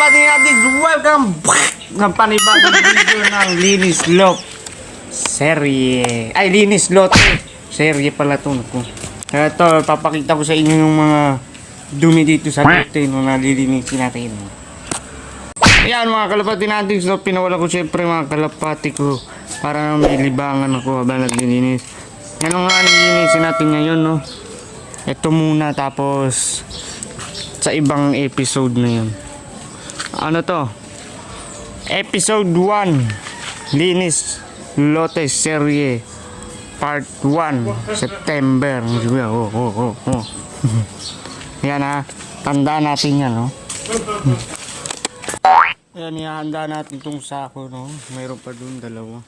kalapati natin, welcome back ng panibagong video ng Linis Lot serye. Ay, Linis Lote serye pala ito. Ito, papakita ko sa inyo yung mga dumi dito sa lote nung nalilinisin natin. Ayan mga kalapati natin, so pinawala ko syempre mga kalapati ko para may libangan ako habang naglilinis. Yan ang nga nilinisin natin ngayon, no? Ito muna, tapos sa ibang episode na yun. Ano to? Episode 1 Linis Lote serye Part 1 September. Yan ha, tanda natin yan, no? Yan, ihahanda natin itong sako, no? Mayroon pa dun, dalawa.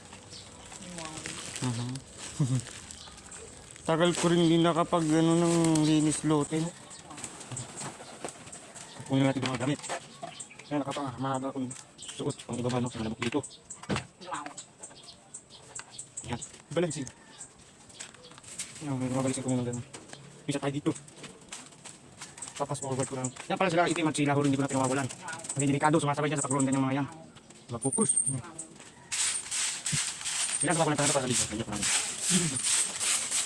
Tagal ko rin din nakapag ano ng linis lote. Kunin natin mga gamit. Yan, nakapang mahaba akong suot pang ibaba no, sa lamok dito. Yan, balansin. Yan, may mabalisin ko muna gano'n. Pisa tayo dito. Papas forward ko lang. Yan pala sila itim at sila huli, hindi ko na pinawawalan. Hindi delikado, sumasabay dyan sa pagrondan yung mga yan. Mag-focus. Ginagawa ko lang talaga para sa dito.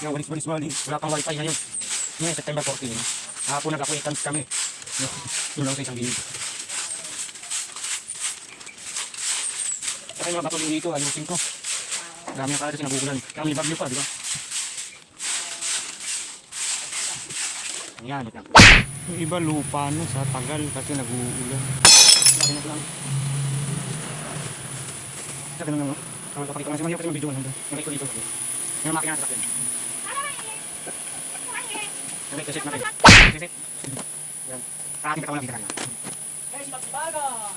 Yan, walis. Wala pang wifi ngayon. Ngayon, September 14. Hapon nag-acquaintance kami. Doon lang sa isang bilig. Saka yung mga bato dito, ayusin ko. Dami ang kala kasi nagugulan. Kaya may bagyo pa, di ba? Ayan, ito. Yung iba lupa no, sa tagal kasi nag-uulan. Laki na lang. Sa ganun lang, no? Kapag kasi mahirap kasi mag-video lang. Nakita ko dito. Yung makina sa akin. Nakita set natin. Set. Yan. Aking katawan lang dito kanya. Guys, magbaga!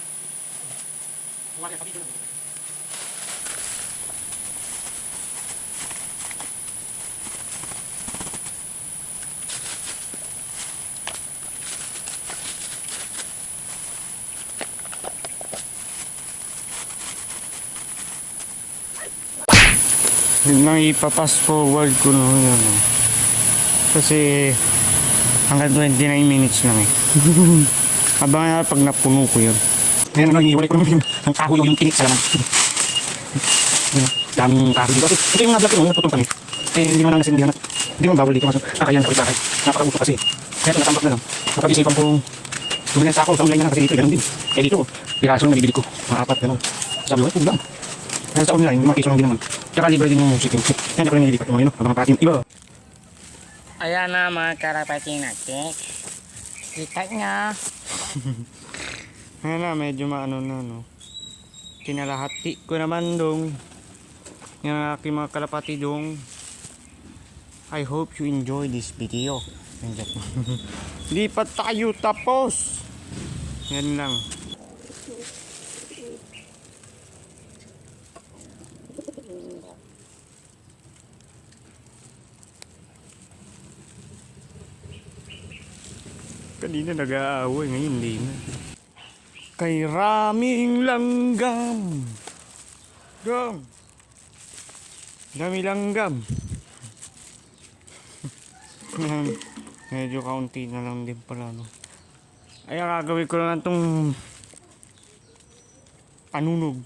Kumaki sa video lang. Yun lang, ipapass forward ko no yan. Kasi hanggang 29 minutes lang eh. Abangan na pag napuno ko yun. Ngayon ano, iniwalay ko naman yung kahoy yung tinik sa laman. Daming kahoy dito. Ito yung nablak yung naputong kami. Eh hindi mo lang nasindihan at hindi mo bawal dito. Kakayan sa kapitbahay. Napakagusto kasi. Kaya ito natambak na lang. Napag-isipan kong bumili sa ako sa online na kasi dito. Ganun din. Kaya dito, piraso na nabibili ko. Mga apat ganun. Sabi ko, kulang. Kaya sa online, yung mga kiso lang din naman. Tsaka libre din yung music. Yan ako rin nililipat yung mga yun. Habang patin iba. Ayan na mga karapati natin. Kita nga. Ayan na, medyo maano na no. Kinalahati ko naman dong yung aking mga kalapati dong. I hope you enjoy this video. Di pa tayo tapos. Yan lang. Kanina nag-aaway, ngayon hindi na. Kay raming langgam. Gam. Dami langgam. Medyo kaunti na lang din pala, no. Ay, gagawin ko lang itong panunog.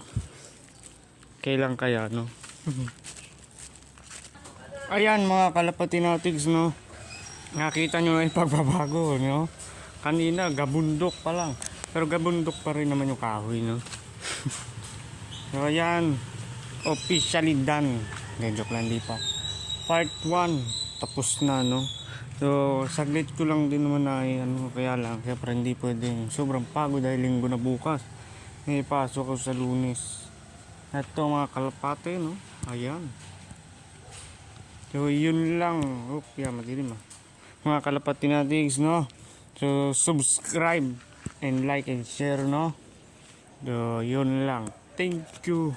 Kailan kaya, no? Ayan mga kalapati natigs, no. Nakita nyo na yung pagbabago, no? Kanina, gabundok pa lang. Pero gabundok pa rin naman yung kahoy, no? So, ayan. Officially done. Hindi, joke lang, di pa. Part 1. Tapos na, no? So, saglit ko lang din naman na, ano, kaya lang. Kaya parang hindi pwedeng. Sobrang pagod dahil linggo na bukas. May pasok ko sa Lunes. Ito mga kalapate, no? Ayan. So, yun lang. Oop, yan, madilim, mga kalapati natigs, no? So subscribe and like and share, no? So yun lang. Thank you.